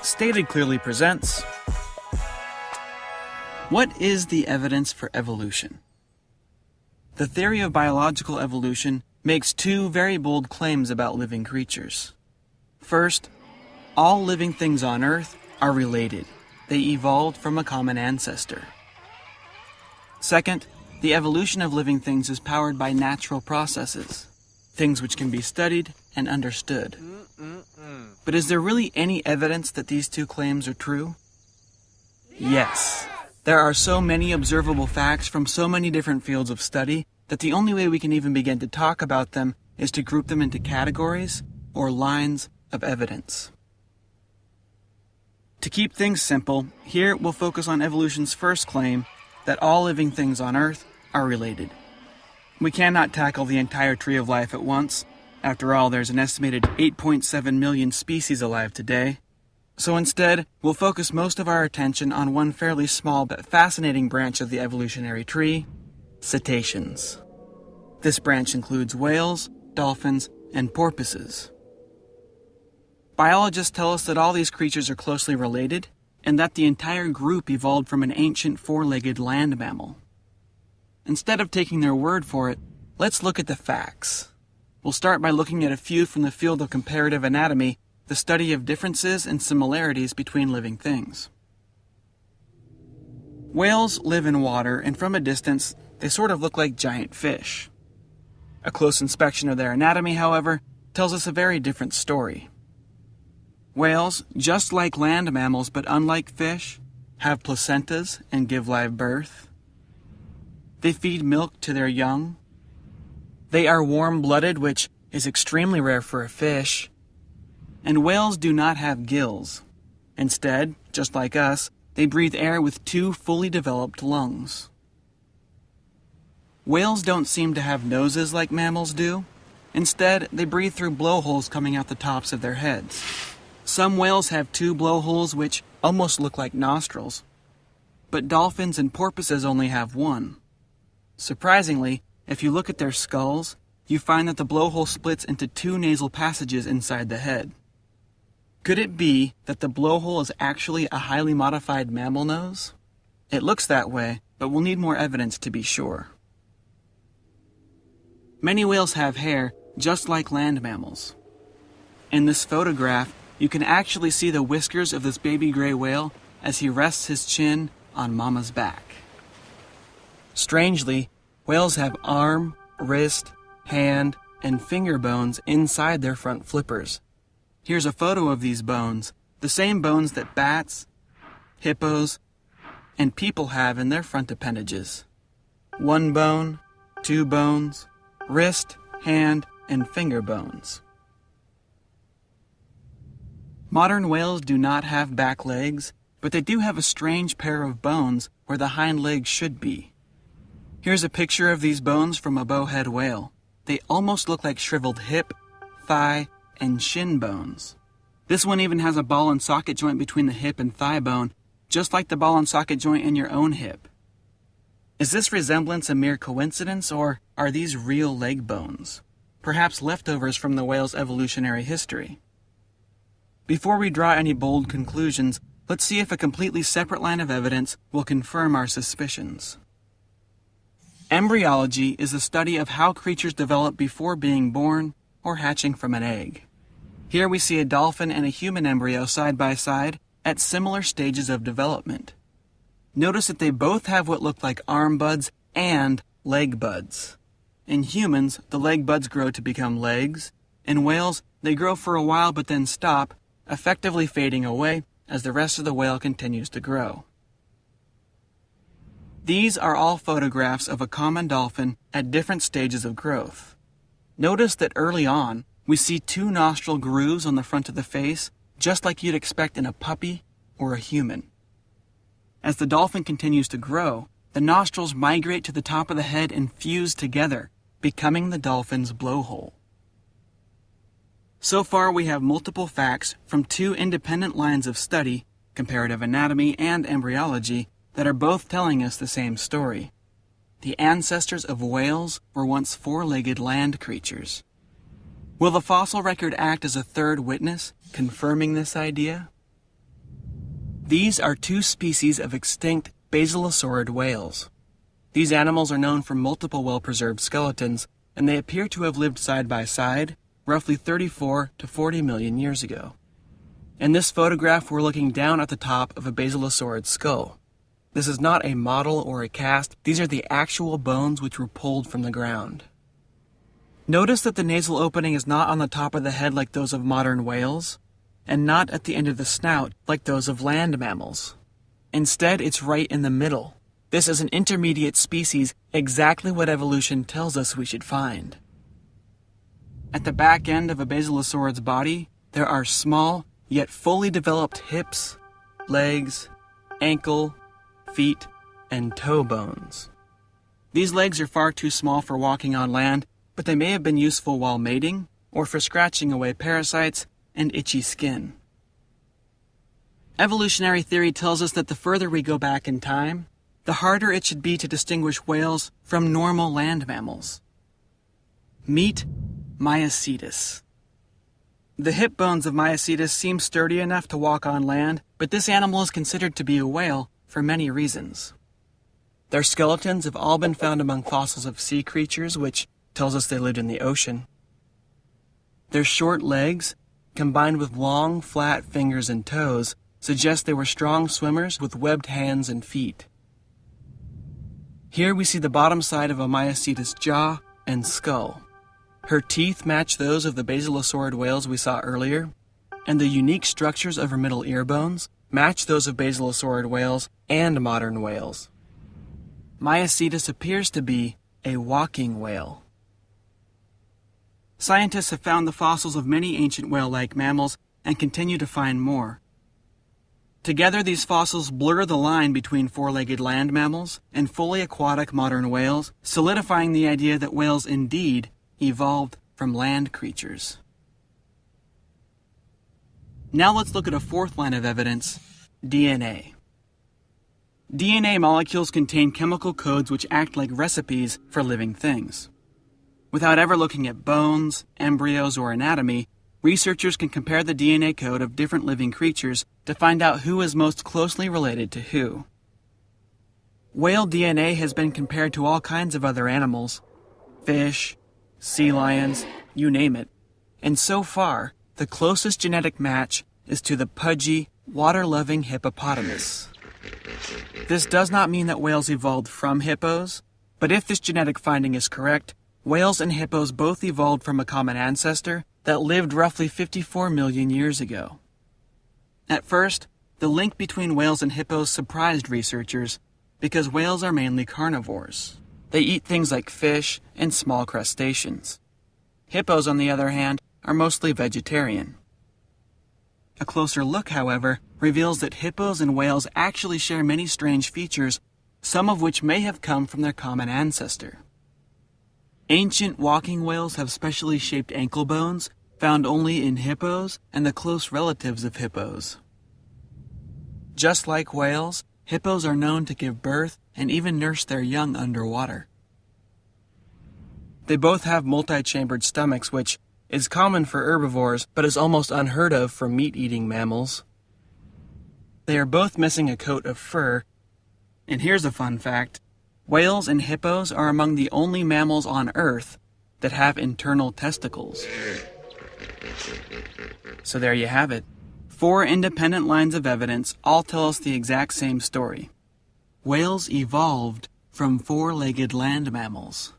Stated Clearly presents... What is the evidence for evolution? The theory of biological evolution makes two very bold claims about living creatures. First, all living things on Earth are related. They evolved from a common ancestor. Second, the evolution of living things is powered by natural processes, things which can be studied and understood. But is there really any evidence that these two claims are true? Yes. There are so many observable facts from so many different fields of study that the only way we can even begin to talk about them is to group them into categories or lines of evidence. To keep things simple, here we'll focus on evolution's first claim that all living things on Earth are related. We cannot tackle the entire tree of life at once. After all, there's an estimated 8.7 million species alive today. So instead, we'll focus most of our attention on one fairly small but fascinating branch of the evolutionary tree, cetaceans. This branch includes whales, dolphins, and porpoises. Biologists tell us that all these creatures are closely related, and that the entire group evolved from an ancient four-legged land mammal. Instead of taking their word for it, let's look at the facts. We'll start by looking at a few from the field of comparative anatomy, the study of differences and similarities between living things. Whales live in water, and from a distance, they sort of look like giant fish. A close inspection of their anatomy, however, tells us a very different story. Whales, just like land mammals but unlike fish, have placentas and give live birth. They feed milk to their young. They are warm-blooded, which is extremely rare for a fish. And whales do not have gills. Instead, just like us, they breathe air with two fully developed lungs. Whales don't seem to have noses like mammals do. Instead, they breathe through blowholes coming out the tops of their heads. Some whales have two blowholes which almost look like nostrils. But dolphins and porpoises only have one. Surprisingly, if you look at their skulls, you find that the blowhole splits into two nasal passages inside the head. Could it be that the blowhole is actually a highly modified mammal nose? It looks that way, but we'll need more evidence to be sure. Many whales have hair, just like land mammals. In this photograph, you can actually see the whiskers of this baby gray whale as he rests his chin on mama's back. Strangely, whales have arm, wrist, hand, and finger bones inside their front flippers. Here's a photo of these bones, the same bones that bats, hippos, and people have in their front appendages. One bone, two bones, wrist, hand, and finger bones. Modern whales do not have back legs, but they do have a strange pair of bones where the hind legs should be. Here's a picture of these bones from a bowhead whale. They almost look like shriveled hip, thigh, and shin bones. This one even has a ball and socket joint between the hip and thigh bone, just like the ball and socket joint in your own hip. Is this resemblance a mere coincidence, or are these real leg bones? Perhaps leftovers from the whale's evolutionary history. Before we draw any bold conclusions, let's see if a completely separate line of evidence will confirm our suspicions. Embryology is the study of how creatures develop before being born or hatching from an egg. Here we see a dolphin and a human embryo side by side at similar stages of development. Notice that they both have what look like arm buds and leg buds. In humans, the leg buds grow to become legs. In whales, they grow for a while but then stop, effectively fading away as the rest of the whale continues to grow. These are all photographs of a common dolphin at different stages of growth. Notice that early on, we see two nostril grooves on the front of the face, just like you'd expect in a puppy or a human. As the dolphin continues to grow, the nostrils migrate to the top of the head and fuse together, becoming the dolphin's blowhole. So far, we have multiple facts from two independent lines of study, comparative anatomy and embryology, that are both telling us the same story. The ancestors of whales were once four-legged land creatures. Will the fossil record act as a third witness, confirming this idea? These are two species of extinct basilosaurid whales. These animals are known for multiple well-preserved skeletons, and they appear to have lived side by side roughly 34 to 40 million years ago. In this photograph, we're looking down at the top of a basilosaurid skull. This is not a model or a cast. These are the actual bones which were pulled from the ground. Notice that the nasal opening is not on the top of the head like those of modern whales, and not at the end of the snout like those of land mammals. Instead, it's right in the middle. This is an intermediate species, exactly what evolution tells us we should find. At the back end of a basilosaurid's body, there are small, yet fully developed hips, legs, ankle, feet, and toe bones. These legs are far too small for walking on land, but they may have been useful while mating, or for scratching away parasites and itchy skin. Evolutionary theory tells us that the further we go back in time, the harder it should be to distinguish whales from normal land mammals. Meet Myocetus. The hip bones of Myocetus seem sturdy enough to walk on land, but this animal is considered to be a whale for many reasons. Their skeletons have all been found among fossils of sea creatures, which tells us they lived in the ocean. Their short legs, combined with long, flat fingers and toes, suggest they were strong swimmers with webbed hands and feet. Here we see the bottom side of a Myocetus jaw and skull. Her teeth match those of the basilosaurid whales we saw earlier, and the unique structures of her middle ear bones match those of basilosaurid whales and modern whales. Myocetus appears to be a walking whale. Scientists have found the fossils of many ancient whale-like mammals and continue to find more. Together, these fossils blur the line between four-legged land mammals and fully aquatic modern whales, solidifying the idea that whales indeed evolved from land creatures. Now let's look at a fourth line of evidence, DNA. DNA molecules contain chemical codes which act like recipes for living things. Without ever looking at bones, embryos, or anatomy, researchers can compare the DNA code of different living creatures to find out who is most closely related to who. Whale DNA has been compared to all kinds of other animals, fish, sea lions, you name it, and so far, the closest genetic match is to the pudgy, water-loving hippopotamus. This does not mean that whales evolved from hippos, but if this genetic finding is correct, whales and hippos both evolved from a common ancestor that lived roughly 54 million years ago. At first, the link between whales and hippos surprised researchers because whales are mainly carnivores. They eat things like fish and small crustaceans. Hippos, on the other hand, are mostly vegetarian. A closer look, however, reveals that hippos and whales actually share many strange features, some of which may have come from their common ancestor. Ancient walking whales have specially shaped ankle bones found only in hippos and the close relatives of hippos. Just like whales, hippos are known to give birth and even nurse their young underwater. They both have multi-chambered stomachs, which is common for herbivores but is almost unheard of for meat-eating mammals. They are both missing a coat of fur, and here's a fun fact. Whales and hippos are among the only mammals on Earth that have internal testicles. So there you have it. 4 independent lines of evidence all tell us the exact same story. Whales evolved from 4-legged land mammals.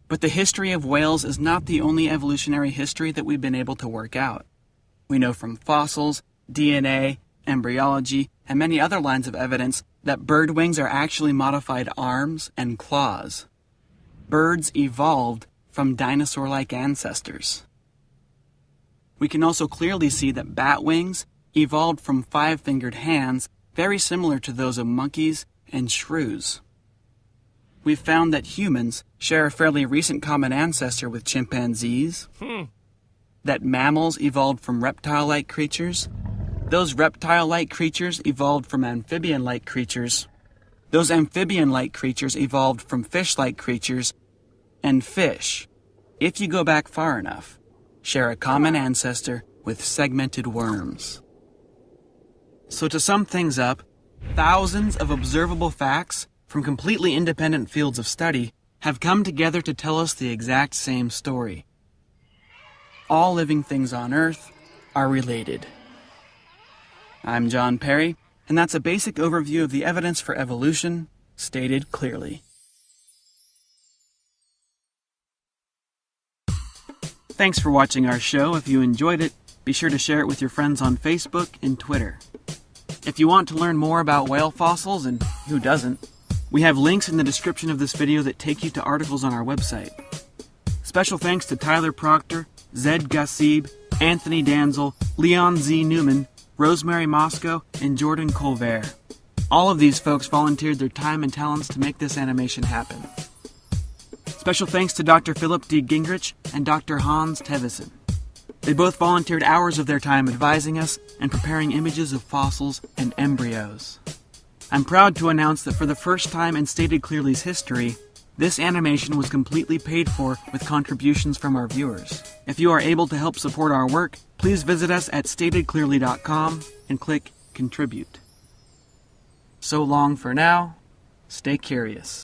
But the history of whales is not the only evolutionary history that we've been able to work out. We know from fossils, DNA, embryology, and many other lines of evidence that bird wings are actually modified arms and claws. Birds evolved from dinosaur-like ancestors. We can also clearly see that bat wings evolved from 5-fingered hands, very similar to those of monkeys and shrews. We've found that humans share a fairly recent common ancestor with chimpanzees, that mammals evolved from reptile-like creatures, those reptile-like creatures evolved from amphibian-like creatures, those amphibian-like creatures evolved from fish-like creatures, and fish, if you go back far enough, share a common ancestor with segmented worms. So to sum things up, thousands of observable facts from completely independent fields of study have come together to tell us the exact same story. All living things on Earth are related. I'm John Perry, and that's a basic overview of the evidence for evolution, stated clearly. Thanks for watching our show. If you enjoyed it, be sure to share it with your friends on Facebook and Twitter. If you want to learn more about whale fossils, and who doesn't, we have links in the description of this video that take you to articles on our website. Special thanks to Tyler Proctor, Zed Gassib, Anthony Danzel, Leon Z. Newman, Rosemary Moscow, and Jordan Colbert. All of these folks volunteered their time and talents to make this animation happen. Special thanks to Dr. Philip D. Gingrich and Dr. Hans Tevison. They both volunteered hours of their time advising us and preparing images of fossils and embryos. I'm proud to announce that for the first time in Stated Clearly's history, this animation was completely paid for with contributions from our viewers. If you are able to help support our work, please visit us at statedclearly.com and click Contribute. So long for now. Stay curious.